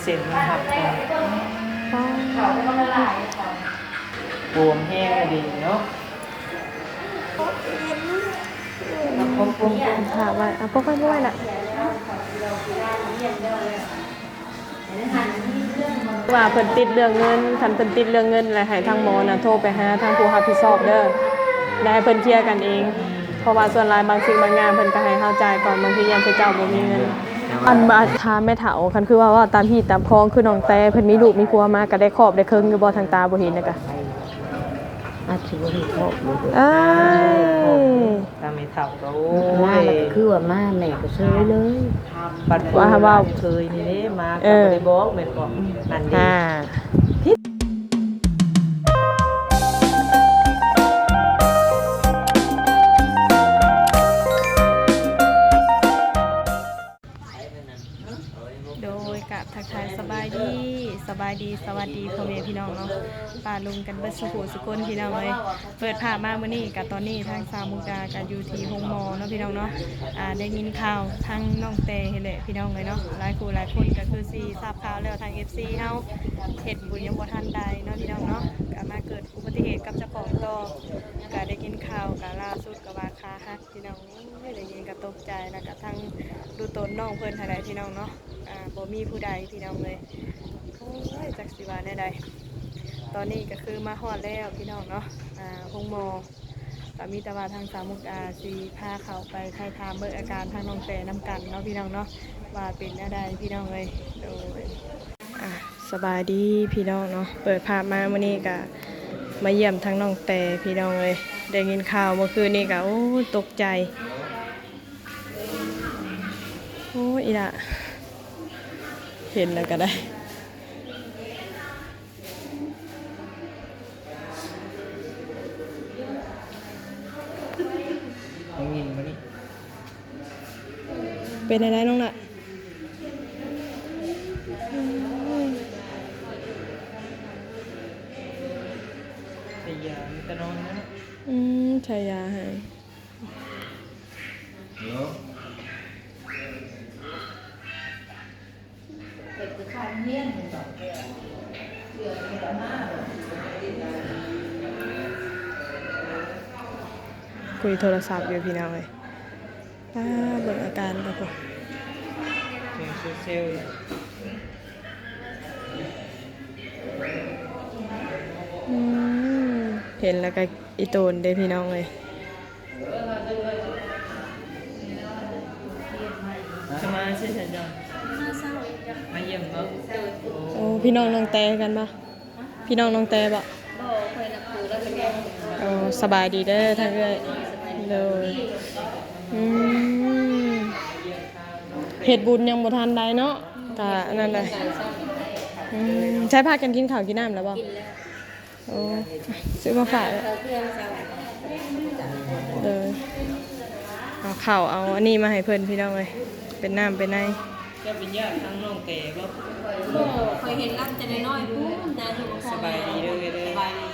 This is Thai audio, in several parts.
ส้นมันหักกันบวมแห้งเลยดีเนาะถามว่าพวกค่อยด้วยน่ะว่าเพิ่นติดเรื่องเงินคันเพิ่นติดเรื่องเงินแล้วให้ทางหมอน่ะโทรไปหาทางผู้รับผิดชอบเด้อได้ให้เพิ่นเคลียร์กันเองเพราะว่าส่วนหลายบางสิ่งบางอย่างเพิ่นก็ให้เฮาจ่ายก่อนบางทียามเจ้าบ่มีเงินอันมาถามแม่เฒ่าคันคือว่าตามที่ตามคลองคือน้องแต่เพิ่นมีลูกมีผัวมาก็ได้ครอบได้เคิงอยู่บ่ทางตาบ่เห็นน่ะกะอาชีพที่เขาตามไม่เท่าก็ มาแล้วก็คือว่ามาแม่ก็ซื้อเลย ปัดว่าเคยนี่เด้มาก็บ่ได้บอกแม่นบ่นั่นเด้โดยกับทักทายสบายดีสวัสดีพ่อแม่พี่น้องเนาะป้าลุงกันเบิดสุขสุคนพี่น้องเลยเปิดภาพมามื้อนี้กับตอนนี้ทางสาวมุกดากับอยู่ที่โรงหมอเนาะพี่น้องเนาะได้ยินข่าวทางน้องเตเฮ็ดแหละพี่น้องเลยเนาะหลายคนก็คือสิทราบข่าวแล้วทาง FC เฮาเฮ็ดบุญยังบ่ทันใดเนาะพี่น้องเนาะก็มาเกิดอุบัติเหตุกับเจ้าของต่อก็ได้ยินข่าวก็ล่าสุดก็ว่าขาหักพี่น้องได้ยินก็ตกใจแล้วก็ทางดูตนน้องเพิ่นเท่าใดพี่น้องเนาะบ่มีผู้ใดพี่น้องเลยโอ้ยจักสิว่าแน่ใดตอนนี้ก็คือมาฮอดแล้วพี่น้องเนาะห้องหมอก็มีแต่ว่าทางสาวมุกดาสิพาเขาไปถ่ายทามเบิ่งอาการทางน้องแต่น้ำกันเนาะพี่น้องเนาะว่าเป็นแน่ใดพี่น้องเลยโดยสบายดีพี่น้องเนาะเปิดภาพมามื้อนี้ก็มาเยี่ยมทางน้องแต่พี่น้องเลยได้ยินข่าวเมื่อคืนนี้ก็โอ้ตกใจโอ้อีละเห็นแล้วก็ได้ยังยินบ่นี่เป็นอะไรน้องน่ะไอ้ยามันก็นอนนะใช้ยาให้คุยโทรศัพท์อยู่พี่น้องเลยเบิ่งอาการแล้วก็เซลล์เห็นแล้วก็อีโตนเด้พี่น้องเลยจะมาใช่ไหมจ๊ะมาเยี่ยมบ่โอ้พี่น้องน้องแต่กันปะพี่น้องน้องแต่บ่โอ้สบายดีเด้อท่านเอ้ยเลยเฮ็ดบุญยังบ่ทันใดเนาะก็นั่นแหละใช้พากันกินข้าวกินน้ำแล้วบ่โอ้ซื้อมาฝากเลยเอาข้าวเอาอันนี้มาให้เพิ่นพี่น้องเลยเป็นน้ำเป็นไนจะเป็นญาติทางน้องแต่บ่เคยเห็นร่างจะน้อยๆพูดแต่อยู่สบายดีเด้อสบายดี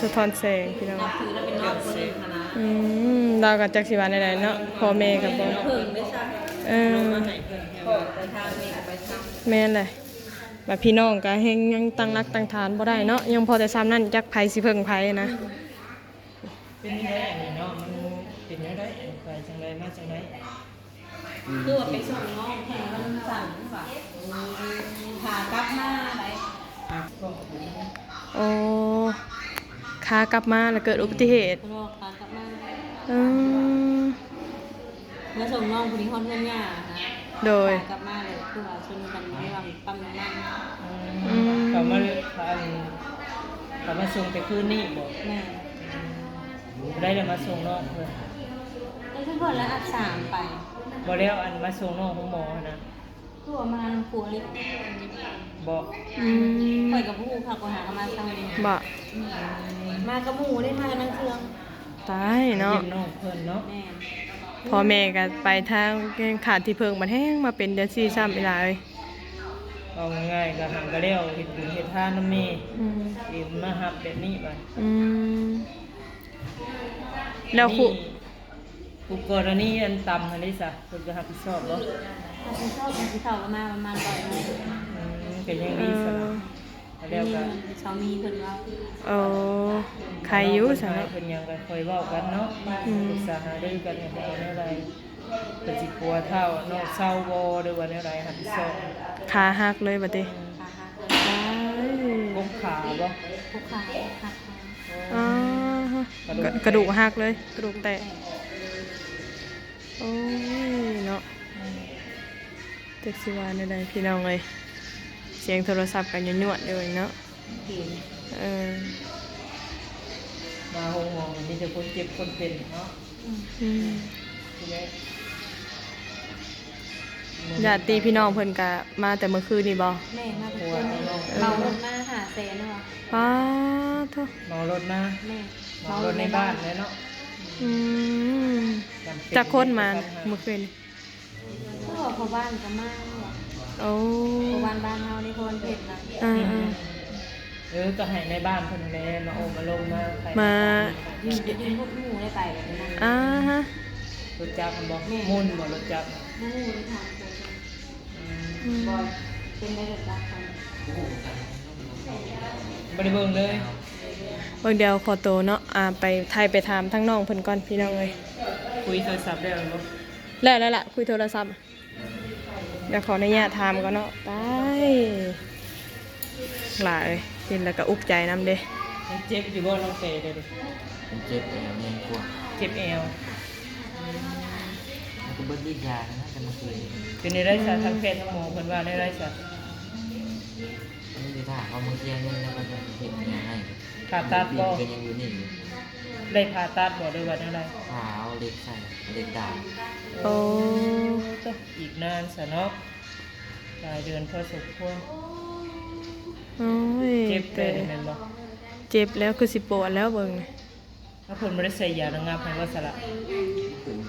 สะท้อนแสงพี่น้อง ถือแล้วเป็นน้องคนหนึ่งนะเรากับจักสิวาในใดเนาะพ่อแม่กับบ่เพิ่งไม่ใช่ไปทางนี้ไปทางแม่นเลยแบบพี่น้องก็เฮงยังตั้งรักตั้งฐานบ่ได้เนาะยังพอแต่ซ้ำนั่นจักไผสิเพิ่งไผนะเป็นยังไงอันนี้เนาะมันเป็นยังไงไปจังไดมาจังไดคือว่าไปส่งน้องเพิ่นมันสั่งว่าหากลับมาไหนโอ้ขากลับมาแล้วเกิดอุบัติเหตุขากลับมาเมื่อส่งน้องคนนี้ฮอดเงินง่านะโดยกลับมาเลยคือว่าชนกันระหว่างปั๊มน้ำมันเขามาส่งแต่คืนนี้บ่แม่ได้แล้วมาส่งน้องเพิ่นได้ทุกคนแล้วอัด3ไปบ่แล้วอันมาส่งน้องของหมอนะคือว่ามาปัวลิฟบ่ข่อยกับผู้พาก็หามาทางนี้บ่มากับหมู่ได้มากันทั้งเครื่องตายเนาะน้องเพิ่นเนาะแม่พ่อแม่ก็ไปทางขาดที่เพิงมันแห้งมาเป็นเดือน4ซ้ำอีหลายเอาง่ายๆก็หันก็แล้วเฮ็ดบุญเฮ็ดทานนำแม่สิมารับแบบนี้ไปแล้วผู้กรณีอันต่ำอันนี้ซะเพิ่นก็รับผิดชอบบ่รับผิดชอบที่เขามาประมาณ100,000 ก็ยังดีสนะแล้วก็ สามีเพิ่นว่า โอ้ใครอยู่ซะ เนาะ เนาะ เพิ่นยังก็ค่อยเว้ากันเนาะปรึกษาหารือกันเนี่ยได้แนวใดเพิ่นสิกลัวเท่าน้องเศร้าบ่หรือว่าแนวใดหันซอก ขาหักเลยบัดนี้ ขาหักเลย กบขาบ่ พวกขาหัก อ๋อกระดูกหักเลยกระดูกแตกโอ้ยเนาะเจ็กสิว่าในใดพี่น้องเลยเสียงโทรศัพท์กันยั่วๆเลยเนาะ เห็น มาโรงหมอมีแต่คนเจ็บคนเป็นเนาะ อืม ทีนี้ ญาติพี่น้องเพิ่นก็มาแต่เมื่อคืนนี่บ่ แม่มาทุกคนเมารถมาหาแสนเนาะ ป้าโท เมารถมา แม่ เมารถในบ้านเลยเนาะ อืม จำเป็ จักคนมาเมื่อคืน ก็พอบ้านก็มาเนาะ โอ้ พอบ้านเฮานี่พรเพชรนะ อ่า ก็ให้ในบ้านเพิ่นแลมาโอมาลงมาใคร มา ยืนพวกหมู่ได้ไปเลยนะ อ่าฮะ รถจักรมันบ่มุ่นบ่รถจักร หมู่ได้ทางคนบอยเป็นได้แบบรักกัน บ่ได้เบิ่งเลย เบิ่งเดียวขอโตวเนาะไปไทยไปถามทั้งน้องเพิ่นก่อนพี่น้องเอ้ย คุยโทรศัพท์ได้บ่ แล้วล่ะคุยโทรศัพท์เดี๋ยวขออนุญาตถามก่อนเนาะไปหลายเห็นแล้วก็อุกใจนำเด้ ยังเจ็บอยู่บ่น้องเตเด้อ มันเจ็บแอวเนี่ยกลัว เจ็บแอว มันก็เบิ้ลดีดยานะแต่เมื่อคืน เป็นในได้ซะทั้งแพทย์ทั้งหมอเพิ่นว่าในได้ซะ ไม่ได้ท่าเขาเมื่อกี้เงินแล้วก็จะเห็นยังไง ผ่าตัดบ่ ก็ยังอยู่นี่อยู่ ได้ผ่าตัดบ่ด้วยว่าแนวใด ขาเอาเล็กใส่เล็กดาบ โอ้ ต้องอีกนานซะเนาะหลายเดือนพอสมควร โอ้ย เจ็บแต่แม่นบ่ เจ็บแล้วคือสิปวดแล้วเบิ่งนี่ ถ้าเพิ่นบ่ได้ใส่ยาระงับให้ว่าซะละ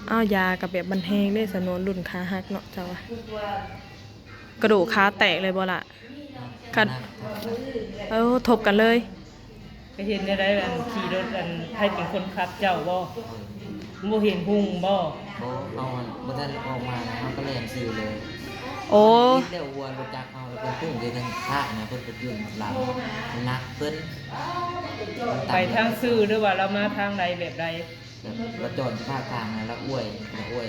อ้าวยากับแบบบันแฮงได้สนวนรุ่นขาหักเนาะเจ้าว่ากระดูกขาแตกเลยบ่ล่ะคันทบกันเลย ก็เห็นได้อันขี่รถอันให้เป็นคนขับเจ้าบ่บ่เห็นหุ่งบ่ เขาเอามันได้ออกมาแล้วเขาก็เล่นซื้อเลย โอ้ เดี๋ยววัวรถจักรเอาแล้วเป็นพุ่งเดี๋ยวทางท่านะเพิ่นเป็นยุ่นหลังนักเพิ่น ไปทางซื่อหรือว่าเรามาทางใดแบบใด เราจอดภาคกลางนะแล้วอ้วย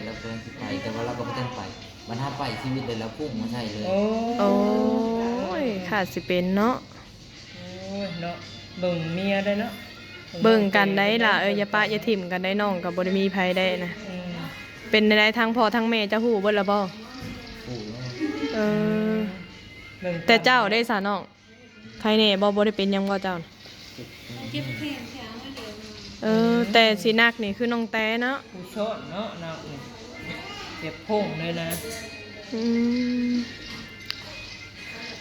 แล้วเพิ่นสิไปแต่ว่าเราก็บ่ทันไปมันถ้าไปชีวิตเลยแล้วพุ่งมาใช่เลย โอ้ โอ้ยขาดสิเป็นเนาะ ยเนาะเบิ่งเมียได้เนาะ เบิ่งกันได้ล่ะอย่าปะอย่าถิ่มกันได้น้องก็บ่ได้มีภัยได้นะ อืม เป็นได้ทั้งพ่อทั้งแม่จะฮู้เบิดละบ่ พุ่ง เออ เบิ่ง แต่เจ้าได้สาน้องใครแน่บ่ได้เป็นหยังบ่เจ้าน่ะ เจ็บแขนไม่เดียว แต่สินักนี่คือน้องแต้เนาะ ผู้ชดเนาะเนาะเจ็บพงเลยนะ อืม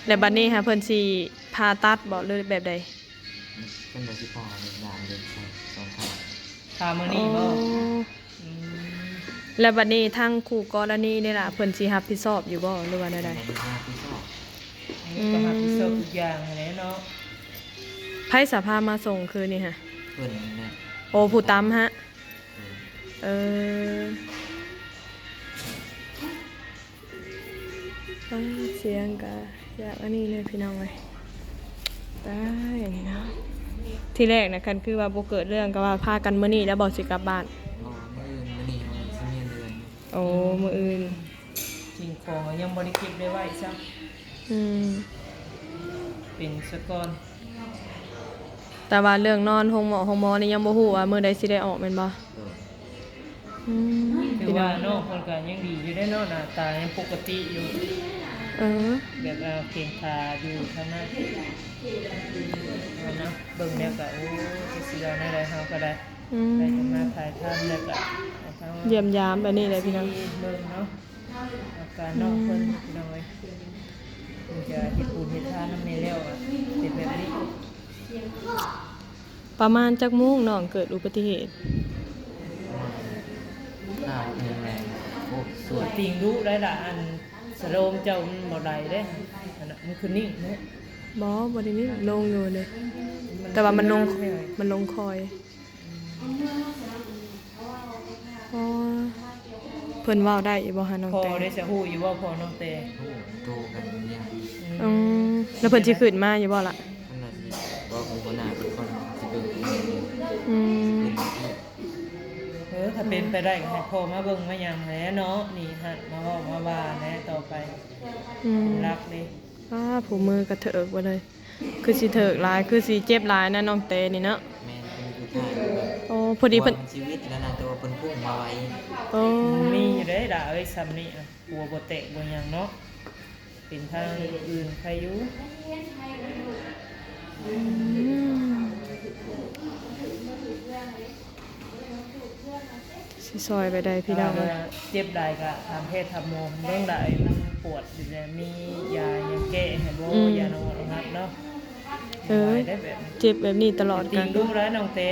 แล้วบัดนี้ค่ะเพิ่นสิผ่าตัดบ่หรือแบบใด เป็นแบบที่พาเลยดามเดินใส่สองข้าง พามื้อนี้บ่อืม แล้วบัดนี้ทางคู่กรณีนี่ล่ะเพิ่นสิรับผิดชอบอยู่บ่หรือว่าใด เป็นแบบที่ชอบ ก็รับผิดชอบทุกอย่างแหละเนาะ ๆไผสภามาส่งคืนนี่ค่ะ เพื่อนเนี่ย โอ้ผู้ตำฮะเออเสียงกะอยากอันนี้เลยพี่น้องเลยได้อันนี้เนาะที่แรกนะกันคือว่าบ่เกิดเรื่องก็ว่าพากันมื้อนี้แล้วบอกสิกลับบ้าน อ๋อมื่ออื่นมื่อนี้มันสิเมียนเดือน โอ้มื้ออื่น สิ่งของยังบ่ได้เก็บได้ไว้ซะ อืม เป็นสะก่อน แต่ว่าเรื่องนอนห้องหมอนี่ยังบ่ฮู้ว่ามื้อใดสิได้ออกแม่นบ่ เออ อืม ถือว่าเนาะเพิ่นก็ยังดีอยู่ได้เนาะหน้าตายังปกติอยู่ เออ แบบเก่งขาอยู่ข้างหน้าเอานะเบิ่งแล้วก็โอ้จะสิเอาในใดเฮาก็ได้ อืม ได้จะมาถ่ายทำแล้วก็ให้ทาง เยี่ยมยามแบบนี้เลยพี่น้อง เบิ่งเนาะอาการน้องเพิ่นพี่น้องเอ้ยเพิ่นจะเฮ็ดบุญเฮ็ดทานนำแม่แล้วอะเป็นแบบนี้ ประมาณจักโมงน้องเกิดอุบัติเหตุ ข้าวเงินแรงโอ้สวย ติงรู้ได้ล่ะอันสโลมเจ้ามันบ่ได้เด้อันน่ะมันคือนิ่งเนาะ บ่ได้นี่ลงอยู่เลย แต่ว่ามันลงคอยอ๋อเพิ่นเว้าได้อยู่บ่ฮะน้อง พอ แต่ ได้จะฮู้อยู่ว่าพอน้องแต่ โอ้โตกันเนี่ย อืม แล้วเพิ่นสิขึ้นมาอยู่บ่ล่ะ มันน่าสิบอกมีคนหน้าเป็นคนสิเบิ่งเป็น อืม ถ้าเป็นไปได้ก็ให้พ่อมาเบิ่งมาหยังแหละเนาะนี่หัดมาเว้ามาว่าแหละต่อไป อืม รักเลย ผู้มือกระเถิกบ่เลย คือสิเถิกหลายคือสิเจ็บหลายนะน้องเตนี่เนาะ แม่นเป็นผู้ชายแบบ โอ้พอดีเพิ่น ชีวิตแล้วนะแต่ว่าเพิ่นพุ่งมาไว้ โอ้ มีอยู่ได้ด่าเอ้ยซ้ำนี่หัวบ่แตกบ่หยังเนาะเป็นทางอื่นใครอยู่ อืมสิซอยไปได้พี่น้องเอ้ย เจ็บใดก็ทำเพศทำโมมเรื่องใดมันปวดอยู่แล้วมียายังแก้ให้บ่ยานอนนักเนาะ ได้แบบ เจ็บแบบนี้ตลอด ตี กัน ดูแล้วน้องเต้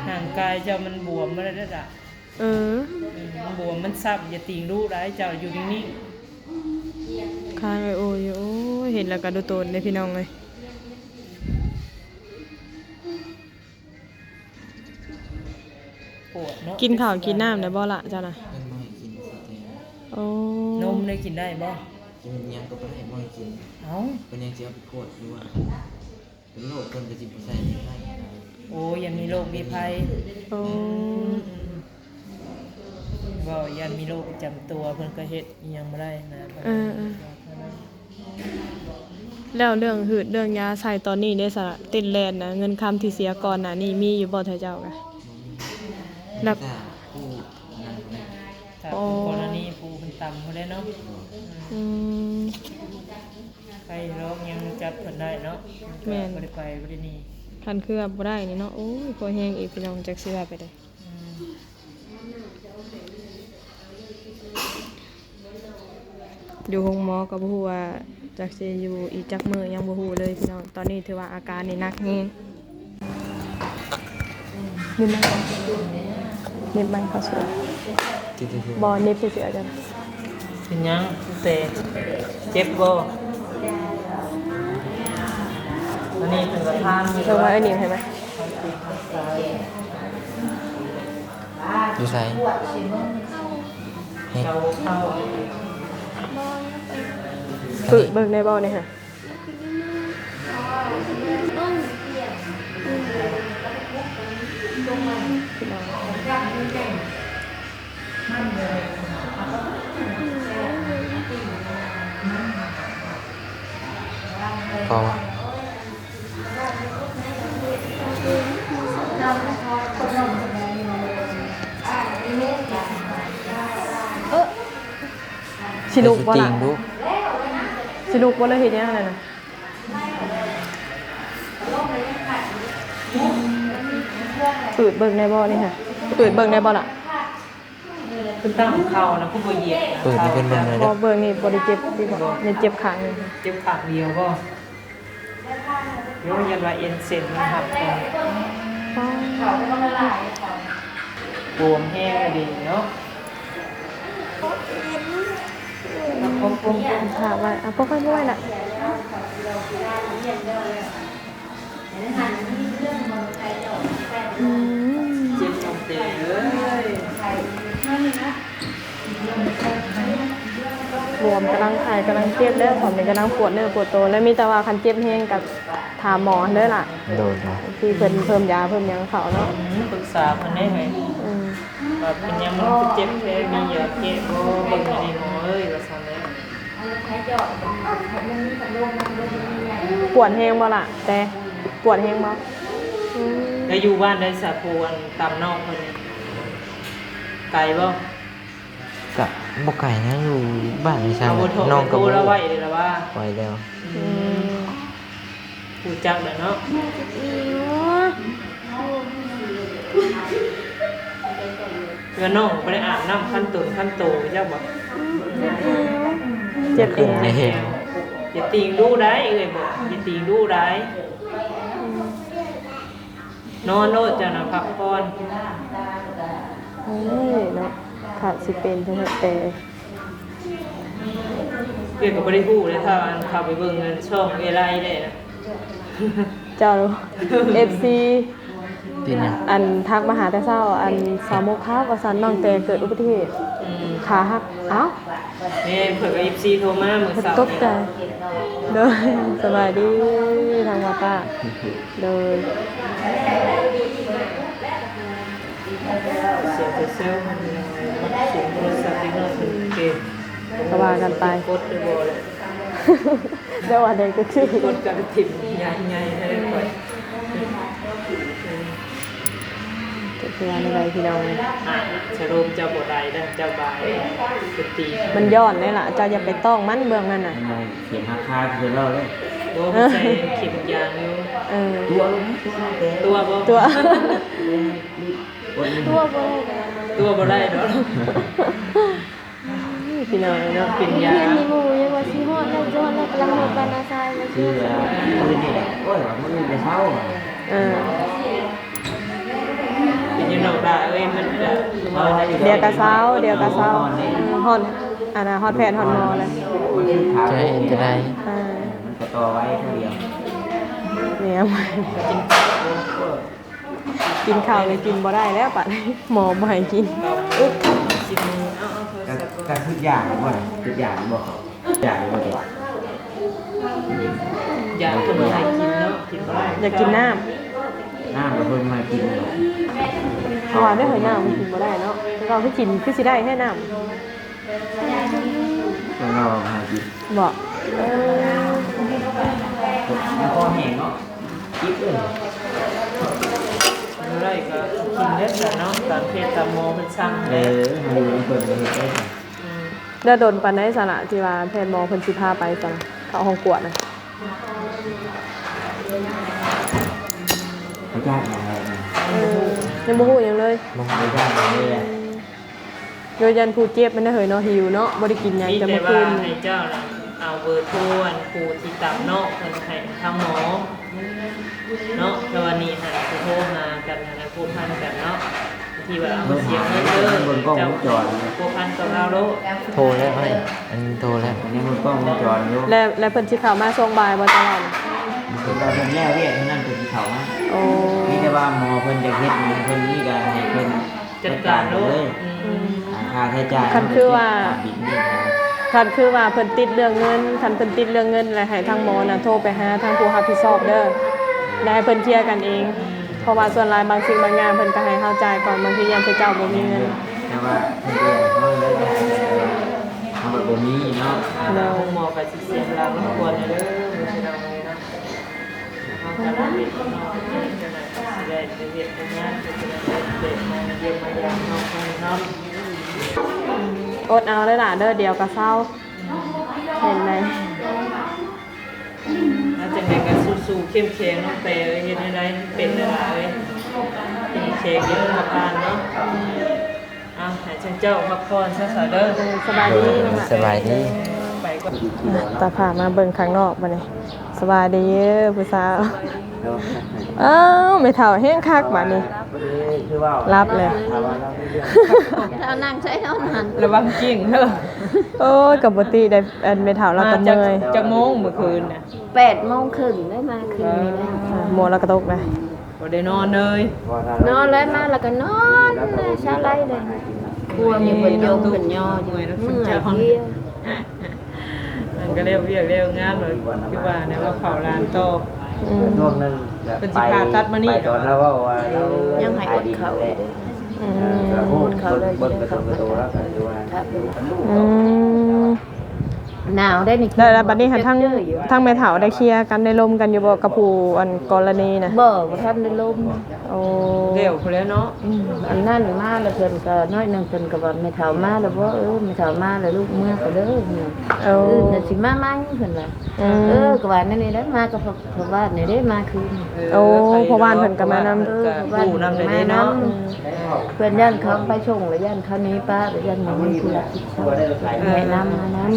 ห่างกายเจ้ามันบวมมาได้ด่ะ เออ มันบวมมันซับอย่าตีดูร้ายเจ้าอยู่นิ่ง ข้างไอโออยู่โอ้ยเห็นแล้วก็ดูโตนเลยพี่น้องเลย ปวดเนาะ กินข้าวกินน้ำได้บ่ล่ะจ้ะน่ะ เพิ่นบ่ให้กินสิแต่ โอ้ นมได้กินได้บ่ กินหยังก็บ่ได้บ่ให้กิน เอ้า เพิ่นยังสิเอาไปโคตรอยู่ว่าเป็นโรคเพิ่นก็สิบ่ใส่ไม่ได้ โอ้ยังมีโรคมีภัย โอ้ บ่ยันมีโรคประจำตัวเพิ่นก็เฮ็ดอิหยังบ่ได้นะ เออแล้วเรื่องหืดเรื่องยาใส่ตอนนี้ได้สะติดแลนนะเงินคำที่เสียก่อนน่ะนี่มีอยู่บ่เธอเจ้ากะ แล้วผู้นั้นคนนี้ ถ้าเป็นกรณีผู้เพิ่นต่ำบ่ได้เนาะ อืม ใครร้องยังจับเพิ่นได้เนาะ แม่น บ่ได้ไปบ่ได้หนี่ คันเคลือบบ่ได้นี่เนาะโอ้ยพอแห้งอีกพี่น้องจักสิว่าไปได้อยู่ห้องหมอก็บ่ฮู้ว่าจักสิอยู่อีกจักมื้อยังบ่ฮู้เลยพี่น้องตอนนี้ถือว่าอาการนี่หนักแฮงนิบมันก่อนนิบมันเข้าสู่ ที่ที่ บ่นิบเสือจ้ะ เป็นหยังเตะเจ็บบ่อันนี้เป็นประธาน เพิ่นว่าอันนี้ให้ไหม อยู่ไสนี่ เราเข้า ฝึกเบิ่งได้บ่เนี่ยฮะพอ สิลุกบ่ จริ ล่ะ งลูก สิลุกบ่เลยเฮ็ดหยังนั่นน่ะฝืดเบิ่งได้บ่นี่ฮะฝืดเบิ่งได้บ่ล่ะ คุณตั้งเข่านะผู้บ่เหยียด เปิดให้เพิ่นเบิ่งเลย บ่ เด้อ เบิ่งนี่บ่ได้เจ็บดีบ่นี่เจ็บข้างนึงค่ะ เจ็บข้างเดียวก็เดี๋ยวยันว่าเอ็นเส้นมันหักก่อนบวมแห้งเลยดีเนาะ ค่ะว่าอ่ะบ่ค่อยบ่ไหวล่ะอืม เจ็บตรงเตะเลย บวมกำลังไข้กำลังเจ็บแล้วผมนี่กำลังปวดเนื้อปวดตัวแล้วมีแต่ว่าคันเจ็บแห้งกับถามหมอเด้อล่ะ โดนนะ ที่เพิ่นเพิ่มยาเพิ่มหยังเขาเนาะ ปรึกษาคนได้ไหม อืม ว่าเป็นยังมันคือเจ็บแค่มียาแก้บ่เบิ่งอันนี้หมอเอ้ยว่าซั่นแล้ว ปวดแห้งบ่ล่ะแต่ปวดแห้งบ่อืม แล้วอยู่บ้านได้สะพวนตามนอกเพิ่นนี่ไกลบ่ กะบ่ไก่นะอยู่บ้านนี่ซ่า เอาบ่โทร น้องก็ โทร บ่ แล้วไว้เลยล่ะว่า ไว้แล้ว อืม ผู้จักแหละเนาะเพื่อนน้องบ่ได้อาบน้ำขั้นต้นขั้นโตเจ้าบ่ เจ็บเอ ขึ้น ง ในเหตุ อย่าตีงดูได้เอ้ยบ่อย่าตีงดูได้นอนโลดจ้ะนะพักผ่อน เฮ้ยเนาะขาดสิเป็นจังแต่ เพื่อนก็บ่ได้ฮู้เลยถ้าอันเข้าไปเบิ่งในช่องเอไลได้นะ เจ้า FC เป็นหยัง อันทักมาหาแต่เช้าอันสาวโมกครับว่าซั่นน้องแต่เกิดอุบัติเหตุ อืม ขาหักเอ้า นี่เผื่อกับFCโทรมามื้อเช้า ตกใจเด้อสบายดีทางว่าป้าเด้อ เสียเซลล์มันเสียงโทรศัพท์นิดหน่อยเกม ก็ว่ากันไป กดได้บ่เลย เดี๋ยววันใดก็คือก ดกันถิ่มใหญ่ๆให้ค่อย จะคือว่าอะไรพี่น้อง ชะโรมเจ้าบ่ได้นะเจ้าบายสติ มันย้อนเลยล่ะเจ้าอย่าไปต้องมันเบื้องนั่นน่ะ ทำไมเขียนราคาคือเราเลย บ่ใส่เข็มยางอยู่ เออ ตัวลงตัวเราแก ตัวบ่ ตัว ตัวบ่ได้ดอก พี่น้องเนาะ เป็นยา มีหมูยังว่าสิฮอดแล้วจอดแล้วกำลังรถบรรณาชายมา คือคือนี่แหละโอ้ยมันจะเช่า เออ เป็นยังดอกดาเอ้ยมันจะว่าได้ เดี๋ยวกะเช้าเดี๋ยวกะเช้าฮอดอันน่ะฮอดแพทย์ฮอดหมอเลย ใช่จะได้ อ่า มันก็ต่อไว้เท่าเดียว เนี่ยกินข้าวเลยกินบ่ได้แล้วปัดหมอบ่ให้กินอึด สิมือเอาโทรศัพท์ ก็ทุกอย่างบ่ทุกอย่างบ่อย่างบ่เด็ก ยาก็บ่ให้กินเนาะกินบ่ได้ อยากกินน้ น้ำก็เพิ่นมากิน ำเพราะว่าได้เคยน้ำมันกินบ่ได้เนาะเราคือกินคือสิได้แค่น้ ก็เรามากิน ำบ่เออ มันก็แห้งเนาะกิ๊บเลย บ่ได้ก็กินเด้อเนาะตามเพศตามหมอเพิ่นสั่ง เอ แล้ อมาดูเพิ่นก็เฮ็ดได้ ได้โดนปานใดสนะที่ว่าแพทย์หมอเพิ่นสิพาไปซั่นเข้าห้องกวดน่ะ พระเจ้ามาแล้ว เออยังบ่ฮู้หยังเลย ลงพระเจ้ามาเลย โดยยันผู้เจ็บมันได้เหยเนาะหิวเนาะบ่ได้กินหยัง มี แต่ แต่ เมื่อ ว่า คืน ให้เจ้าน่ะเอาเบอร์โทรอันครูที่ตามเนาะเพิ่นให้ทางหมอเนาะแต่วันนี้หันสิโทรหากันนะพูดพันกันเนาะที่ว่าเอาเสียงเงินเด้อเจ้าพูดพันกับเราโล โทรแล้วให้อันนี้โทรแล้วอันนี้มันกล้องวงจรอยู่ และเพิ่นสิเข้ามาช่วงบ่ายบ่ตลอด เป็นเราเป็นแล้วเรียกที่นั่นเป็นที่เขานะ โอ้ นี่แต่ว่าหมอเพิ่นจะเฮ็ดนี่เพิ่นนี่ก็ให้เพิ่น จัดการโล เลย ค่าใช้จ่ายบินนี่นะ คันคือว่าเพิ่นติดเรื่องเงินคันเพิ่นติดเรื่องเงินแล้วให้ทางหมอน่ะโทรไปหาทางผู้รับผิดชอบเด้อแล้วให้เพิ่นเคลียร์กันเอง เพราะว่าส่วนหลายบางสิ่งบางอย่างเพิ่นก็ให้เข้าใจก่อนบางทียังเจ้าบ่มีเงิน แต่ว่าเพิ่นก็เขาเลยเขาแบบบ่มีเนาะ แล้วหมอก็สิเสียเวลารบกวนเด้อบ่ใช่เราเลยนะเอาการเรียนของเราจะได้สิได้ไปเรียนไปงานจะได้เด็กมาเยี่ยมมายามน้องเนาะ อดเอาเด้อล่ะเด้อเดี๋ยวก็เศร้าเห็นไหม อาจารย์เด็กก็สู้ๆเข้มแข็งเนาะแต่เฮ็ดให้ได้เป็นได้หลายเข้มแข็งอยู่กับการเนาะให้เจ้าพักผ่อนซะซะเด้อ สบายดีน้องล่ะ สบายดี ไปก่อน ตาผ่ามาเบิ่งข้างนอกบัดนี้สบายดีเด้อผู้สาวอ้าวไม่เฒ่าแห้งคักบัดนี้ คือว่า รับเลย เอานั่งใช้เอาหัน ระวังกิ้งเด้อ โอ้ยกับปกติได้อันไม่เฒ่าเราก็เมื่อย จักโมงเมื่อคืนน่ะ 8:30ได้มาคืนนี้นะ หมดแล้วก็ตกเลย บ่ได้นอนเลย นอนแล้วมาแล้วก็นอนเลยชาไล่เลยกลัวมีเพิ่นโยงเพิ่นย่ออยู่เมื่อยเดียว มันก็เร็วเรียกเร็วงามเลยคือว่าเนี่ยว่าเผาร้านโต ช่วงนึง เป็นสิพาตัดมานี่ ไปตอนแล้วว่าเรา ยังให้อดเขาเลย เราพูดบนประตูแล้วกันดูนะ หนาวได้นี่ ได้แล้วบัดนี้หันทั้งไม่เฒ่าได้เคลียร์กันได้ลมกันอยู่บ่กับผู้อันกรณีนะ บ่ทันได้ลม โอ้ เร็วพุ่นแล้วเนาะ อันนั้นมาแล้วเพิ่นก็น้อยนึงเพิ่นก็ว่าไม่เฒ่ามาแล้วบ่ไม่เฒ่ามาแล้วลูกเมื่อก็เด้อเนี่ย โอ้ น่ะสิมาใหม่เพิ่นว่าก็ว่านั่นนี่แหละมากับพ่อบ้านนี่ได้มาคืน โอ้พ่อบ้านเพิ่นก็มานำ ก็ดูนำได้เนาะ เพื่อนย่านเขาไปส่งแล้วย่านเขานี้ป้าแล้วย่านมันมีผู้รับผิดชอบแนะนำมานั้น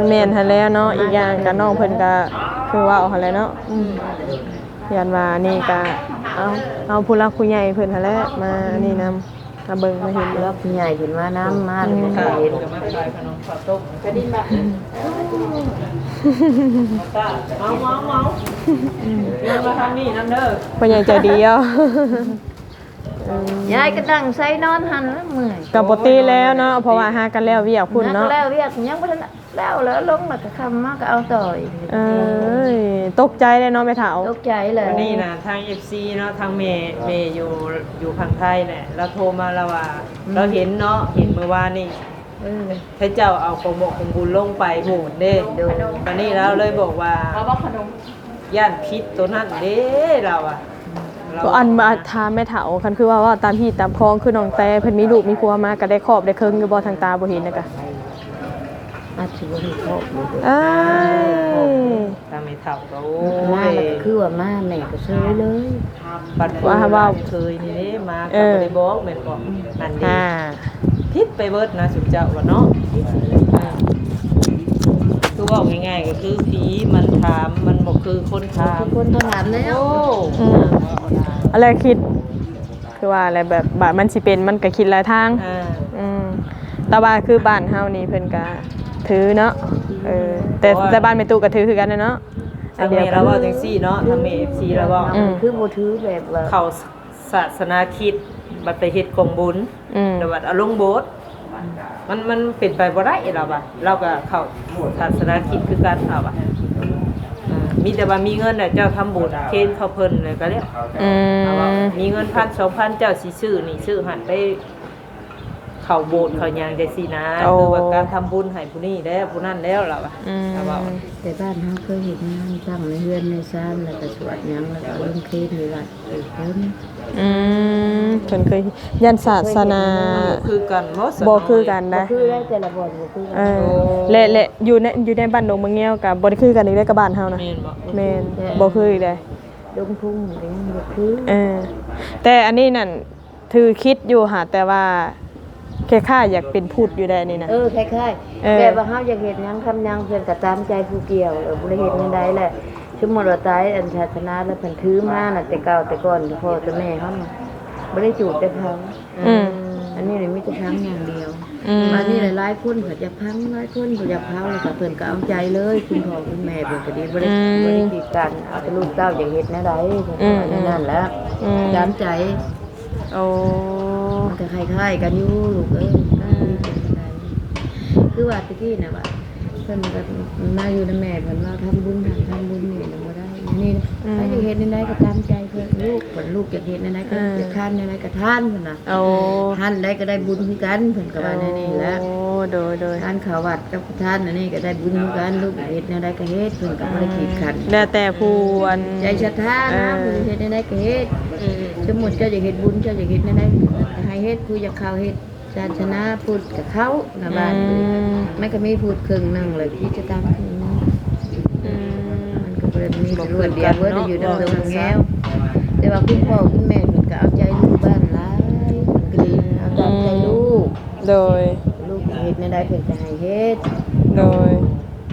แม่นหันแล้วเนาะอีกอย่างก็น้องเพิ่นก็คือว่าเอาหันแล้วเนาะยันว่านี่ก็เอาผู้รักผู้ใหญ่เพิ่นหันแล้วมานี่นำมาเบิ่งมาเห็น รับผู้ใหญ่ขึ้นมาน้ำมาแล้วก็ ค่ะ เห็น ก็มาขายขนมข้าวต้มก็ดิ้นละเมาเดินมาทางนี้นำเด้อ ผู้ใหญ่ใจดีอ่ะ ยายก็นั่งใส่นอนหันแล้วเมื่อย กับปกติแล้วเนาะเพราะว่าหากันแล้วเวียกพุ่นเนาะ แล้วเรียกยังบ่ทันแล้วลงแล้วก็คำมาก็เอาต่อย เอ้ยตกใจเลยเนาะแม่เฒ่า ตกใจเลย วันนี้นะทาง FC เนาะทางเมย์อยู่ฝั่งไทยเนี่ยเราโทรมาแล้วว่าเราเห็นเนาะเห็นเมื่อวานนี่พระเจ้าเอาของบอกของบุญลงไปโหดเด้วันนี้เราเลยบอกว่าย่านพิษตัวนั้นเด้เราอะ ก็อันมาถามแม่เฒ่าคันคือว่าตามที่ตามคลองคือน้องแต่เพิ่นมีลูกมีผัวมาก็ได้ครอบได้เคิงอยู่บ่ทางตาบ่เห็นน่ะกะ อาชีพที่เขา อ้าย ตามไม่เท่าก็ มาแล้วก็คือว่ามาแม่ก็เฉยเลย ปัดว่าเคยนี่เด้มาก็บ่ได้บอกแม่นบ่อันนี้ อ่า พิษไปเบิดนะสุเจ้าว่าเนาะคือว่าง่ายๆก็คือผีมันถามมันบ่คือคนถาม คนเขาถามแล้ว โอ้ อะไรคิดคือว่าอะไรแบบบาดมันสิเป็นมันก็คิดหลายทาง แต่ว่าคือบ้านเฮานี่เพิ่นก็ถือเนาะแต่บ้านแม่ตู่ก็ถือคือกันเนาะ ทางเมย์เราว่าจังซี่เนาะทางเมย์ FC เราว่า คือบ่ถือแบบว่า เข้าศาสนาคริสต์บัดไปเฮ็ดกองบุญแต่ว่าเอาลงโบสถ์มันเป็นไปบ่ได้เราว่าเราก็เข้าศาสนาคริสต์คือกันเอาว่ามีแต่ว่ามีเงินน่ะเจ้าทำบุญเคนเขาเพิ่นเลยก็แล้วเอาว่ามีเงิน 1,000 2,000 เจ้าสิซื้อนี่ซื้อหันไปเข้าโบสถ์เข้าหยังจังซี่นะคือว่าการทำบุญให้ผู้นี้แล้วผู้นั้นแล้วล่ะว่าเอาว่า แต่บ้านเฮาเคยเห็นงานสร้างในเฮือนในซ่านแล้วก็สวดหยังแล้วก็ลงเคสนี่ล่ะเพิ่น เพิ่นเคยยันศาสนา คือกันบ่คือกันนะ คือได้แต่ละบ่อนบ่คือกัน และอยู่ในบ้านดงเมืองแง้วก็บ่ได้คือกันอีกเด้อกับบ้านเฮานะ แม่นบ่ แม่นบ่คืออีกเด้ ดงทุ่งนี่ก็ยังบ่คือ แต่อันนี้นั่นถือคิดอยู่หาแต่ว่าแค่ข้าอยากเป็นพูดอยู่ได้นี่นะ คล้ายๆแบบว่าเฮาอยากเฮ็ดหยังคำหยังเพิ่นก็ตามใจผู้เกี่ยวบ่ได้เฮ็ดจังไดแหละสมมุติว่าตายอันศาสนาแล้วเพิ่นถือมาน่ะแต่เก่าแต่ก่อนพ่อแต่แม่เฮาน่ะบ่ได้จูบแต่พังอันนี้นี่มีแต่พังอย่างเดียวมานี่หลายๆคนเพิ่นจะพังหลายคนเพิ่นจะเผาแล้วก็เพิ่นก็เอาใจเลยคุณพ่อคุณแม่เพิ่นก็ดีบ่ได้กีดกันเอาแต่ลูกเต้าอยากเฮ็ดแนวใดเพิ่นก็นั่นแหละตามใจ โอ้ มันก็คล้ายๆกันอยู่ลูกเอ้ยคือว่าตะกี้น่ะว่าเพิ่นก็มาอยู่นำแม่เพิ่นว่าทำบุญนี่น่ะบ่ได้นี่ถ้าอยากเฮ็ดได้ก็ตามใจเพิ่นลูกอยากเฮ็ดได้ก็จะทานได้ก็ทานเพิ่นน่ะ โอ้ ทานได้ก็ได้บุญคือกันเพิ่นก็ว่าแน่ๆแหละ โอ้โดย ทานข้าววัดกับทานอันนี้ก็ได้บุญคือกันลูกเฮ็ดได้ก็เฮ็ดเพิ่นก็บ่ได้ขีดขัน แล้วแต่ผู้อัน ใจศรัทธานะผู้เฮ็ดได้ก็เฮ็ดสมมุติเจ้าอยากเฮ็ดบุญเจ้าอยากเฮ็ดได้ก็ให้เฮ็ดผู้อยากเข้าเฮ็ดศาสนาพุทธกับเขาหน้าบ้านมันก็มีพูดครึ่งนึงเลยที่จะตามครึ่งนึงมันก็บ่ได้มีรวดเดียวเบิดอยู่ดำรงแง้วแต่ว่าคุณพ่อคุณแม่เพิ่นก็เอาใจลูกบ้านหลายเพิ่นก็ดีเอาใจลูก โดย ลูกเฮ็ดได้เพิ่นจะให้เฮ็ด โดย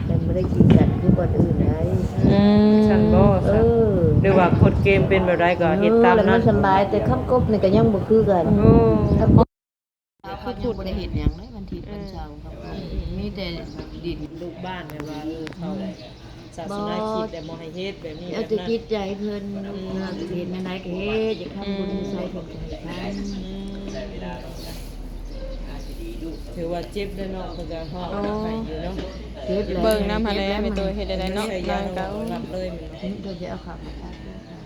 แต่บ่ได้กินกันคือบ่อื่นได้ ฉันบ่หรือว่ากดเกมเป็นแบบใดก็เฮ็ดตาม แล้ว นั้ มัน นสบายแต่คำกบนี่ก็ยังบ่คือกัน โอ้ เขายังบ่ได้เฮ็ดหยังเลยวันที่วันเสาร์ครับมีแต่ดิน ลูกบ้านแบบว่าเขาศาสนาคริสต์แต่บ่ให้เฮ็ดแบบนี้แบ เอา บ แต่ นั้น คิดใจเพิ่นเอาแต่เฮ็ดแม่นายก็เฮ็ดอยากทำบุญใส่เพิ่นก็ให้ทำ ถือว่าเจ็บได้เนาะเพิ่นก็ฮอดให้อยู่เนาะ เจ็บแล้ว เบิ่งน้ำหาแลแม่ตัวเฮ็ดได้เนาะ ใช้ นาย าง เก่า รับเลยแม่นบ่ เราจะเอาขับมาซัก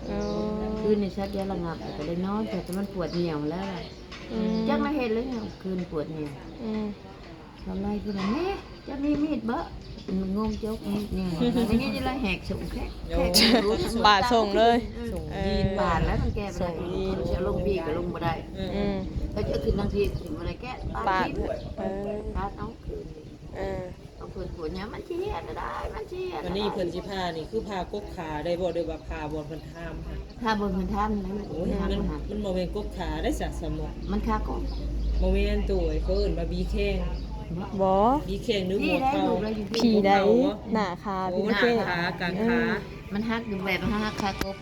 โอ้ คืนนี่ซักยาระงับก็ได้นอนแต่มันปวดเหนียวแล้วจังมาเฮ็ดเลยเนี่ยคืนปวดเหนียวทำไรคือแม่จะมีมีดบ่งงจกมีดเนี่ยไม่งี้จะละแหกส่งแค่ บาดส่งเลย ส่ง ยีนบาดแล้วมันแก้บ่ได้จะลงพี่ก็ลงบ่ได้เขาจะขึ้นทางที่ถึงบ่ได้แก้ปาดเอาคืนเอาเพิ่นปวดเนี่ยมันสิเฮ็ดได้มันสิเฮ็ด วันนี้เพิ่นสิพานี่คือพากกขาได้บ่ได้ว่าพาบ่เพิ่นทามค่ะ ถ้าบนเพิ่นทำนะ โอ้ยมันบ่แม่นกกขาได้สะสมอง มันค่าก่อน บ่แม่นตัวไอ้เขาเอิ้นว่าบีแข้ง บ่ บีแข้งหรือหัวเข่า ผีได้หน้าคา โอ้ พี่ ห เจ้ น้าขากลางขา มันฮักอยู่แบบมันฮักคากบ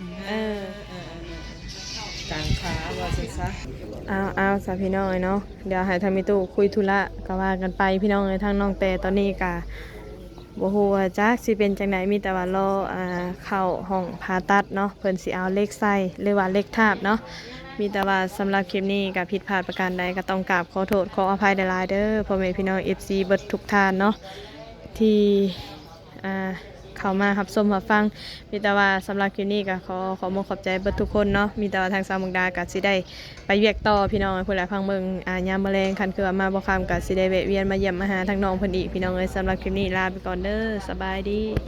กลางขาว่าซั่นซะ เอาซะพี่น้องเนาะเดี๋ยวให้ทางมิตู้คุยธุระก็ว่ากันไปพี่น้องเอ้ยทางน้องแต่ตอนนี้ก็ บ่ฮู้ว่าจักสิเป็นจังไดมีแต่ว่ารอเข้าห้องผ่าตัดเนาะเพิ่นสิเอาเหล็กใส่หรือว่าเหล็กทาบเนาะมีแต่ว่าสำหรับคลิปนี้ก็ผิดพลาดประการใดก็ต้องกราบขอโทษขออภัยหลายๆเด้อพ่อแม่พี่น้อง FC เบิดทุกท่านเนาะที่เข้ามารับชมรับฟังมีแต่ว่าสำหรับคลิปนี้ก็ขอขอบใจเบิดทุกคนเนาะมีแต่ว่าทางสาวมุกดาก็สิได้ไปเวียกต่อพี่น้องเพิ่นหลายพังเบิ่งยามมื้อแลงคันคือว่ามาบ่ค่ำก็สิได้แวะเวียนมาเยี่ยมมาหาทางน้องเพิ่นอีกพี่น้องเอ้ยสำหรับคลิปนี้ลาไปก่อนเด้อสบายดี